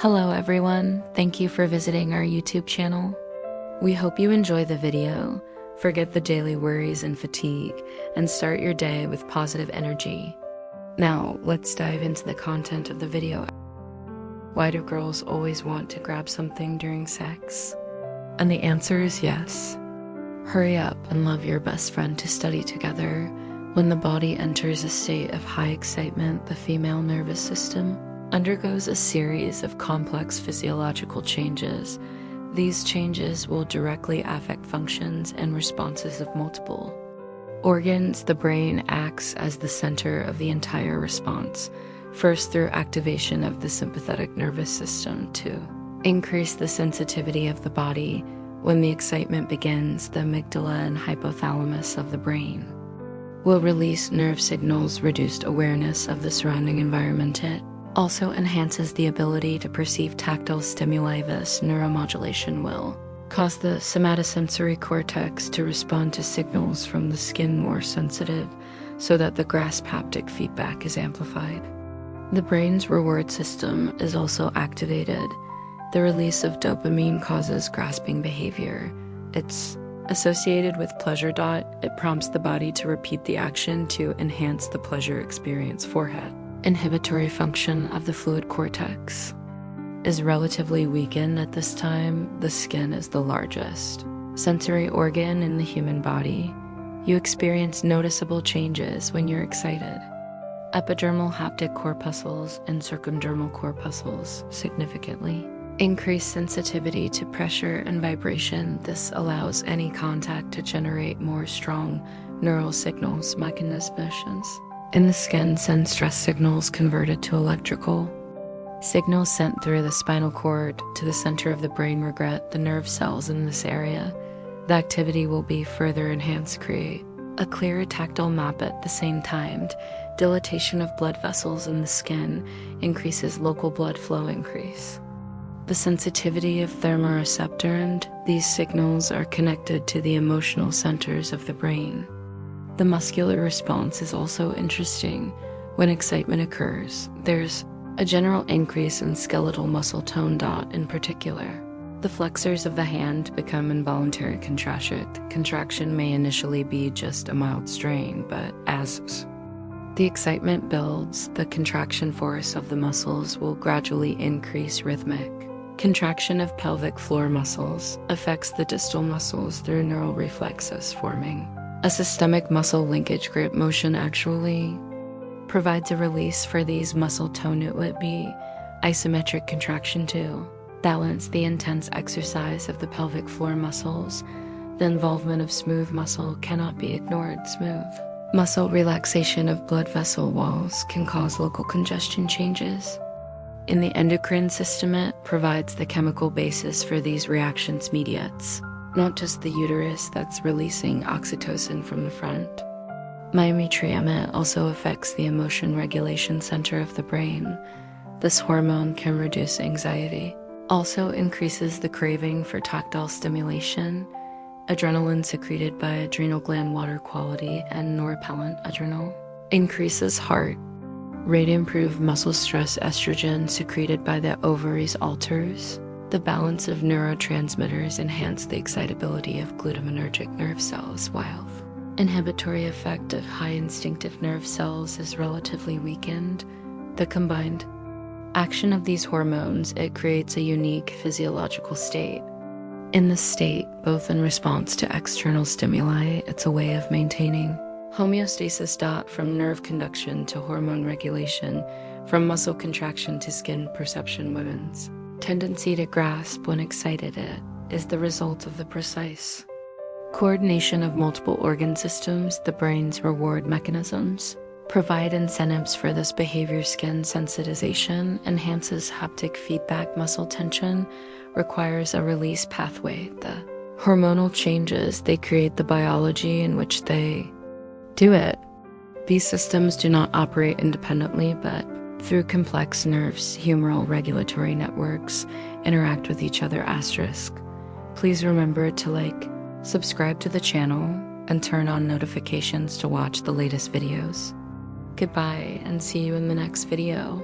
Hello everyone, thank you for visiting our YouTube channel. We hope you enjoy the video, forget the daily worries and fatigue, and start your day with positive energy. Now, let's dive into the content of the video. Why do girls always want to grab something during sex? And the answer is yes. Hurry up and love your best friend to study together. When the body enters a state of high excitement, the female nervous system undergoes a series of complex physiological changes. These changes will directly affect functions and responses of multiple organs. The brain acts as the center of the entire response, first through activation of the sympathetic nervous system to increase the sensitivity of the body. When the excitement begins, the amygdala and hypothalamus of the brain will release nerve signals, reduced awareness of the surrounding environment. It also enhances the ability to perceive tactile stimuli. This neuromodulation will cause the somatosensory cortex to respond to signals from the skin more sensitive, so that the grasp haptic feedback is amplified. The brain's reward system is also activated. The release of dopamine causes grasping behavior. It's associated with pleasure. It prompts the body to repeat the action to enhance the pleasure experience. Forehead inhibitory function of the fluid cortex is relatively weakened at this time. The skin is the largest sensory organ in the human body. You experience noticeable changes when you're excited. Epidermal haptic corpuscles and circumdermal corpuscles significantly increase sensitivity to pressure and vibration. This allows any contact to generate more strong neural signals. Mechanisms in the skin send stress signals converted to electrical signals sent through the spinal cord to the center of the brain. Regret the nerve cells in this area. The activity will be further enhanced, create a clearer tactile map. At the same time, dilatation of blood vessels in the skin increases local blood flow. Increase the sensitivity of thermoreceptor, and these signals are connected to the emotional centers of the brain. The muscular response is also interesting. When excitement occurs, there's a general increase in skeletal muscle tone. In particular, the flexors of the hand become involuntary contraction. Contraction may initially be just a mild strain, but as the excitement builds, the contraction force of the muscles will gradually increase. Rhythmic contraction of pelvic floor muscles affects the distal muscles through neural reflexes, forming a systemic muscle linkage. Grip motion actually provides a release for these muscle tone. It would be isometric contraction to balance the intense exercise of the pelvic floor muscles. The involvement of smooth muscle cannot be ignored. Smooth muscle relaxation of blood vessel walls can cause local congestion changes in the endocrine system. It provides the chemical basis for these reactions. Mediates not just the uterus that's releasing oxytocin from the front. Myometrium also affects the emotion regulation center of the brain. This hormone can reduce anxiety. Also increases the craving for tactile stimulation. Adrenaline secreted by adrenal gland water quality and norepinephrine. Adrenal increases heart rate. Improve muscle stress. Estrogen secreted by the ovaries alters the balance of neurotransmitters, enhance the excitability of glutamatergic nerve cells, while inhibitory effect of high instinctive nerve cells is relatively weakened. The combined action of these hormones, it creates a unique physiological state. In this state, both in response to external stimuli, it's a way of maintaining homeostasis. From nerve conduction to hormone regulation, from muscle contraction to skin perception. Women's tendency to grasp when excited is the result of the precise coordination of multiple organ systems. The brain's reward mechanisms provide incentives for this behavior. Skin sensitization enhances haptic feedback. Muscle tension requires a release pathway. The hormonal changes, they create the biology in which they do it. These systems do not operate independently, but through complex nerves, humoral regulatory networks interact with each other. Please remember to subscribe to the channel and turn on notifications to watch the latest videos. Goodbye and see you in the next video.